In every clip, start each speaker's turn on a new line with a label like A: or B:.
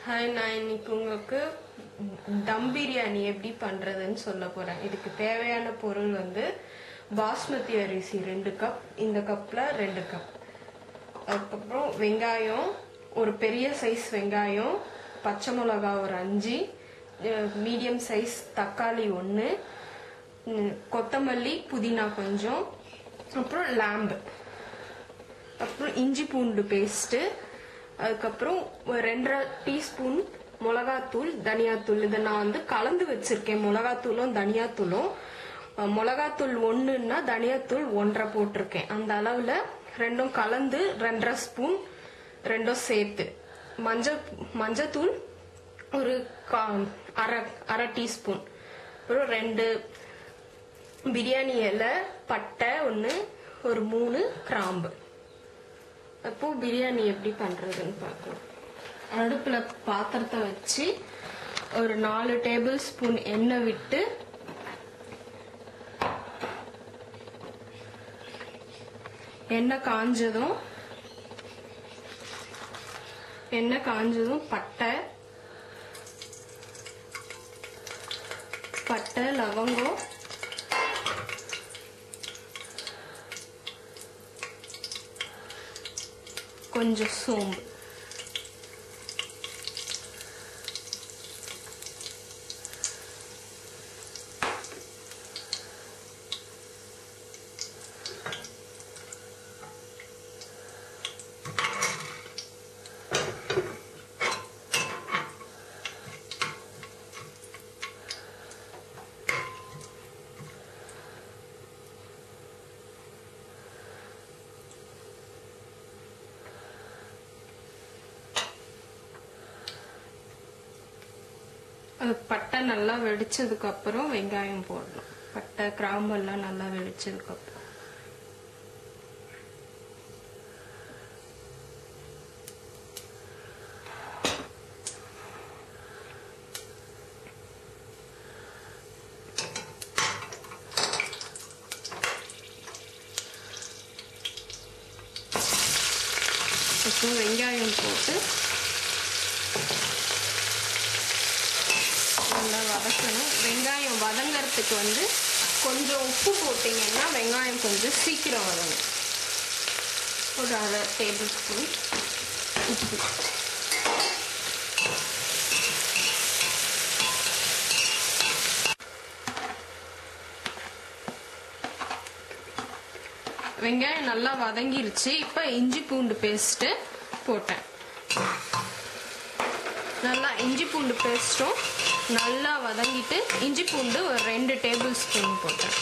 A: Hi, நான் இன்னைக்கு உங்களுக்கு தம் பிரியாணி எப்படி பண்றதுன்னு சொல்ல போறேன். இதுக்கு தேவையான பொருள் பாஸ்மதி அரிசி 2 கப், இந்த கப்ல 2 கப். அதுக்கப்புறம் வெங்காயம், ஒரு பெரிய சைஸ் வெங்காயம், பச்சை மிளகா ஒரு 5, மீடியம் சைஸ் தக்காளி 1, கொத்தமல்லி புதினா கொஞ்சம், அப்புறம் லாம்பு, அப்புறம் இஞ்சி பூண்டு பேஸ்ட், அதுக்கப்புறம் 2.5 டீஸ்பூன் மிளகாத்தூள், தனியாத்தூள். இதை நான் கலந்து வச்சிருக்கேன், மிளகாத்தூளும் தனியாத்தூளும். மிளகாத்தூள் 1ன்னா தனியாத்தூள் 1.5 போட்டிருக்கேன். அந்த அளவுல ரெண்டும் கலந்து 2.5 ஸ்பூன் ரெண்டும் சேர்த்து. மஞ்சத்தூள் ஒரு அரை டீஸ்பூன், அப்புறம் 2 பிரியாணி இலை, பட்டை 1, ஒரு 3 கிராம்பு. அப்போ பிரியாணி எப்படி பண்றதுன்னு பார்க்கலாம். அடுப்புல பாத்திரத்தை வச்சு ஒரு 4 டேபிள் ஸ்பூன் எண்ணெய் விட்டு எண்ணெய் காஞ்சதும் பட்டை லவங்கம், கொஞ்சம் சோம்பு, பட்டை நல்லா வெடிச்சதுக்கு அப்புறம் வெங்காயம் போடணும். பட்டை கிராம்பு எல்லாம் நல்லா வெடிச்சதுக்கு அப்புறம் வெங்காயம் போட்டு நல்லா வதக்கணும். வெங்காயம் வதங்கறதுக்கு கொஞ்சம் உப்பு போட்டீங்கன்னா வெங்காயம் கொஞ்சம் சீக்கிரம் வதங்கும். ஒரு 1/2 டேபிள் ஸ்பூன் உப்பு. வெங்காயம் நல்லா வதங்கிருச்சு. இப்ப இஞ்சி பூண்டு பேஸ்ட் போட்டேன். நல்லா இஞ்சி பூண்டு பேஸ்டும் நல்லா வதங்கிட்டு இஞ்சி பூண்டு ஒரு 2 டேபிள் ஸ்பூன் போட்டேன்.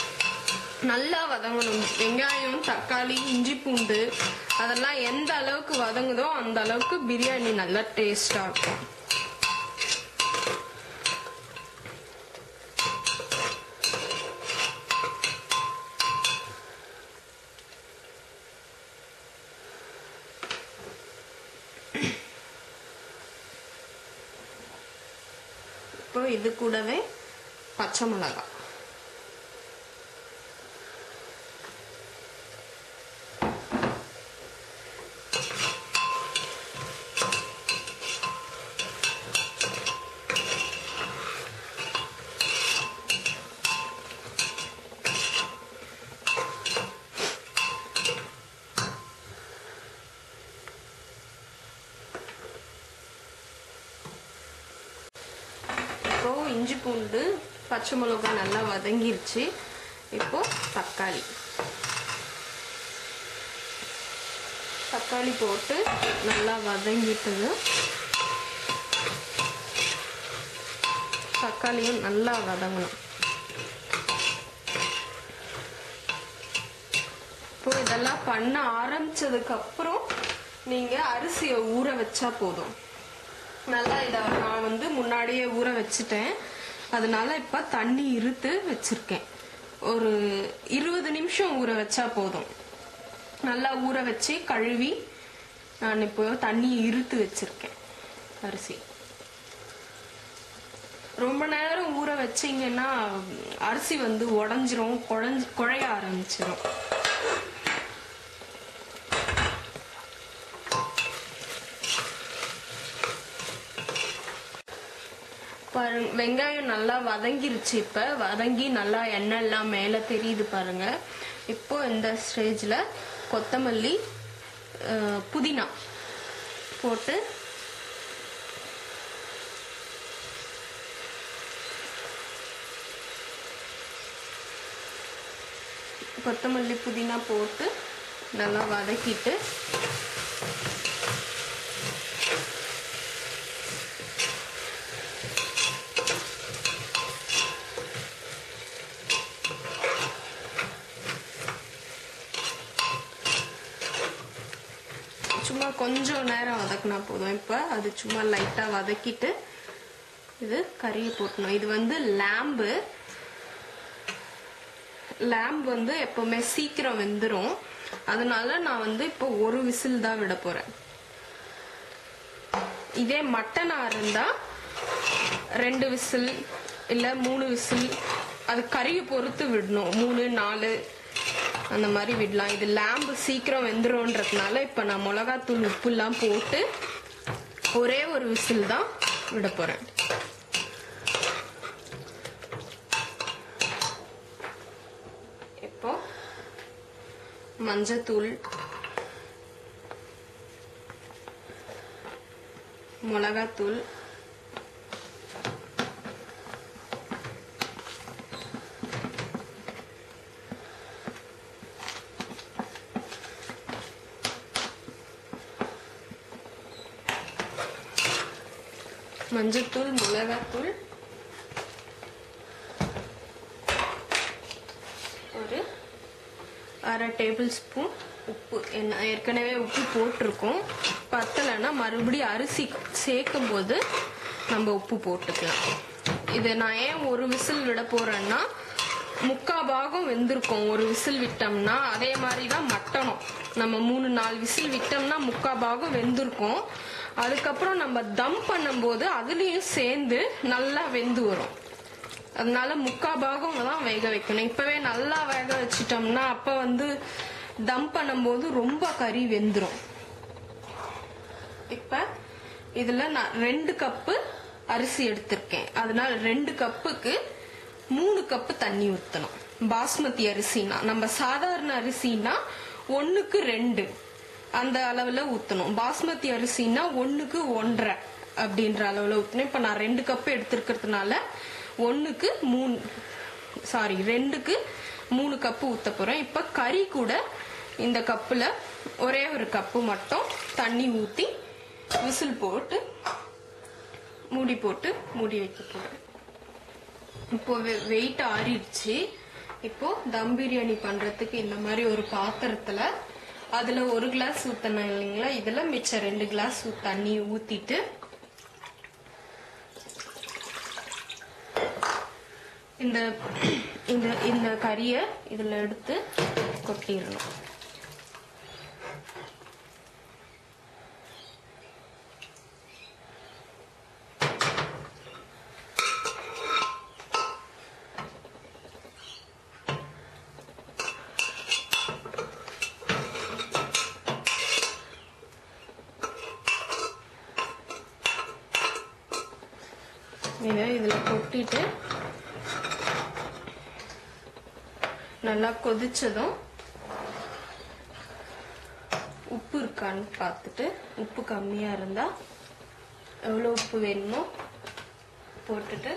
A: நல்லா வதங்கணும். வெங்காயம், தக்காளி, இஞ்சி பூண்டு அதெல்லாம் எந்த அளவுக்கு வதங்குதோ அந்த அளவுக்கு பிரியாணி நல்லா டேஸ்டா இருக்கும். இப்போ இது கூடவே பச்சை மிளகாய், இஞ்சி பூண்டு பச்சை மிளகாய் நல்லா வதங்கிருச்சு. இப்போ தக்காளி போட்டு நல்லா வதங்கிட்டது. தக்காளியும் நல்லா வதங்கணும். இப்போ இதெல்லாம் பண்ண ஆரம்பிச்சதுக்கு அப்புறம் நீங்க அரிசியை ஊற வச்சா போதும். நல்லா இதை நான் முன்னாடியே ஊற வச்சுட்டேன். அதனால இப்ப தண்ணி இருத்து வச்சிருக்கேன். ஒரு 20 நிமிஷம் ஊற வச்சா போதும். நல்லா ஊற வச்சு கழுவி நான் இப்போ தண்ணி இருத்து வச்சிருக்கேன். அரிசி ரொம்ப நேரம் ஊற வச்சீங்கன்னா அரிசி உடைஞ்சிரும், குழைய ஆரம்பிச்சிடும். வெங்காயம் நல்லா வதங்கிருச்சு. இப்ப வதங்கி நல்லா எண்ணெய் எல்லாம் மேல தெரியுது பாருங்க. இப்போ இந்த ஸ்டேஜ்ல கொத்தமல்லி, புதினா போட்டு கொத்தமல்லி புதினா போட்டு நல்லா வதக்கிட்டு சும்மா கொஞ்சம் நேரம் வதக்கினா போதும். இப்ப அது சும்மா லைட்டா வதக்கிட்டு இது கறியை போட்டணும். இது வந்து லேம்பு வந்து எப்பவுமே சீக்கிரம் வெந்துரும். அதனால நான் வந்து இப்போ ஒரு விசில் தான் விட போறேன். இதே மட்டனா இருந்தா 2 விசில் இல்ல 3 விசில், அது கறியை பொறுத்து விடணும். 3 4 அந்த மாதிரி விடலாம். இது லேம்பு சீக்கிரம் வெந்துரும்ன்றதுனால இப்ப நான் மிளகாத்தூள் உப்பு எல்லாம் போட்டு ஒரே ஒரு விசில் தான் விட போறேன். இப்போ மஞ்சத்தூள், மிளகாத்தூள், மஞ்சத்தூள், மிளகாத்தூள், ஒரு 1/2 டேபிள் ஸ்பூன் உப்பு. ஏற்கனவே உப்பு போட்டிருக்கோம். பத்தலைன்னா மறுபடியும் அரிசி சேர்க்கும் போது நம்ம உப்பு போட்டுக்கலாம். இதை நான் ஏன் ஒரு விசில் விட போறேன்னா 3/4 பாகம் வெந்திருக்கும் ஒரு விசில் விட்டோம்னா. அதே மாதிரிதான் மட்டனும் நம்ம 3-4 விசில் விட்டோம்னா 3/4 பாகம் வெந்திருக்கும். அதுக்கப்புறம் நம்ம தம் பண்ணும் போது அதுலயும் சேர்ந்து நல்லா வெந்து வரும். அதனால 3/4 பாகம் தான் வேக வைக்கணும். இப்பவே நல்லா வேக வச்சிட்டோம்னா அப்ப வந்து தம் பண்ணும்போது ரொம்ப கறி வெந்துரும். இப்ப இதுல நான் 2 கப்பு அரிசி எடுத்திருக்கேன். அதனால 2 கப்புக்கு 3 கப்பு தண்ணி ஊத்தணும். பாஸ்மதி அரிசினா, நம்ம சாதாரண அரிசினா 1க்கு 2 அந்த அளவுல ஊத்தணும். பாஸ்மதி அரிசினா 1க்கு 1.5 அப்படின்ற அளவுல ஊத்தணும். இப்ப நான் 2 கப்பு எடுத்திருக்கிறதுனால 2க்கு 3 கப்பு ஊத்த போறேன். இப்ப கறி கூட இந்த கப்புல ஒரே ஒரு கப்பு மட்டும் தண்ணி ஊத்தி விசில் போட்டு மூடி வைக்க போறேன். இப்போ வெயிட் ஆறிடுச்சு. இப்போ தம் பிரியாணி பண்றதுக்கு இந்த மாதிரி ஒரு பாத்திரத்துல அதுல 1 கிளாஸ் ஊத்தணும் இல்லைங்களா, இதுல மிச்சம் 2 கிளாஸ் தண்ணி ஊத்திட்டு இந்த கறியை இதுல எடுத்து கொட்டிடணும். இதுல கொட்டிட்டு நல்லா கொதிச்சதும் உப்பு இருக்கான்னு பார்த்துட்டு, உப்பு கம்மியா இருந்தா எவ்வளவு உப்பு வேணுமோ போட்டுட்டு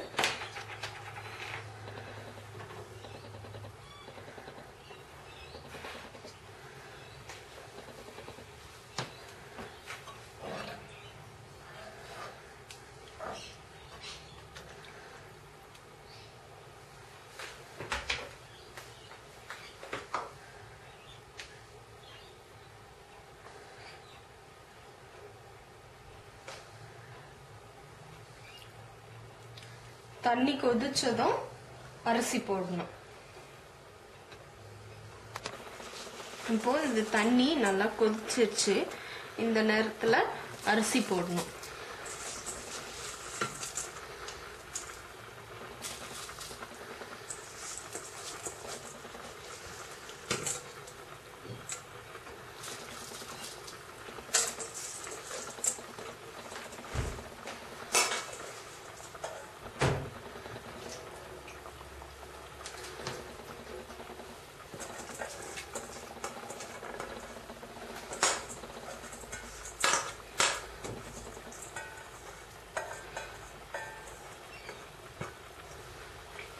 A: தண்ணி கொதிச்சதும் அரிசி போடணும். இப்போ இது தண்ணி நல்லா கொதிச்சிருச்சு. இந்த நேரத்துல அரிசி போடணும்.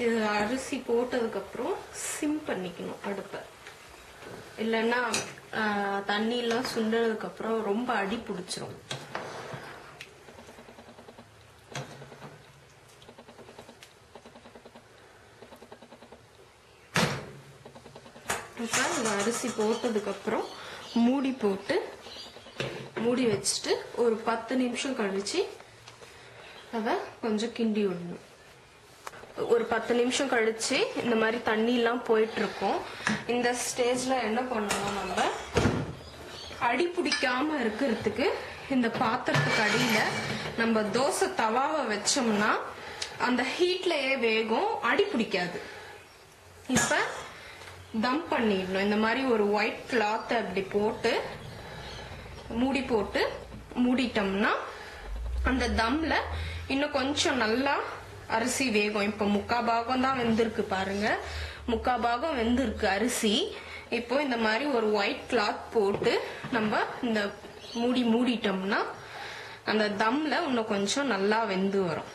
A: இது அரிசி போட்டதுக்கு அப்புறம் சிம் பண்ணிக்கணும் அடுப்பை. இல்லைன்னா தண்ணி எல்லாம் சுண்டதுக்கு அப்புறம் ரொம்ப அடி பிடிச்சிரும். இப்ப இந்த அரிசி போட்டதுக்கு அப்புறம் மூடி போட்டு மூடி வச்சுட்டு ஒரு 10 நிமிஷம் கழிச்சு அத கொஞ்சம் கிண்டி விடணும். ஒரு 10 நிமிஷம் கழிச்சு இந்த மாதிரி தண்ணி எல்லாம் போயிட்டு இருக்கும். இந்த ஸ்டேஜ்ல என்ன பண்ணணும், நம்ம அடி பிடிக்காம இருக்கிறதுக்கு இந்த பாத்திரத்துக்கு அடியில நம்ம தோசை தவாவை வச்சோம்னா அந்த ஹீட்லயே வேகும், அடி பிடிக்காது. இப்ப தம் பண்ணிடணும். இந்த மாதிரி ஒரு ஒயிட் கிளாத் அப்படி போட்டு மூடி போட்டு மூடிட்டோம்னா அந்த தம்ல இன்னும் கொஞ்சம் நல்லா அரிசி வேகும். இப்ப 3/4 பாகம் தான் வெந்திருக்கு பாருங்க, 3/4 பாகம் வெந்திருக்கு அரிசி. இப்போ இந்த மாதிரி ஒரு ஒயிட் கிளாத் போட்டு நம்ம இந்த மூடிட்டோம்னா அந்த தம்ல இன்னும் கொஞ்சம் நல்லா வெந்து வரும்.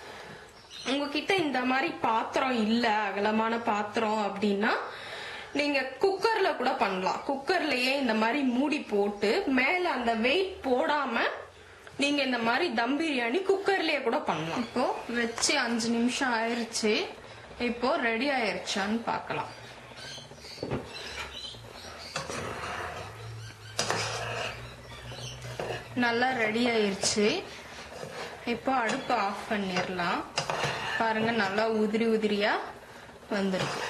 A: உங்ககிட்ட இந்த மாதிரி பாத்திரம் இல்ல, அகலமான பாத்திரம் அப்படின்னா நீங்க குக்கர்ல கூட பண்ணலாம். குக்கர்லயே இந்த மாதிரி மூடி போட்டு மேல அந்த வெயிட் போடாம நீங்க இந்த மாதிரி தம் பிரியாணி குக்கர்லயே கூட பண்ணலாம். இப்போ வச்சு 5 நிமிஷம் ஆயிருச்சு. இப்போ ரெடி ஆயிருச்சான்னு பார்க்கலாம். நல்லா ரெடி ஆயிருச்சு. இப்போ அடுப்பு ஆஃப் பண்ணிடலாம். பாருங்க, நல்லா உதிரி உதிரியா வந்திருக்கு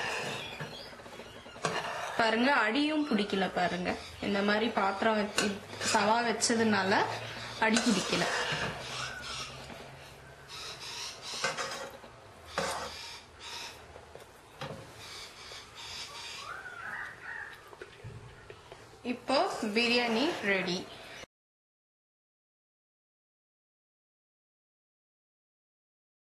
A: பாருங்க. அடியும் பிடிக்கல பாருங்க. இந்த மாதிரி பாத்திரம் வச்சு தவா வச்சதுனால அடி பிடிக்கல. இப்போ பிரியாணி ரெடி.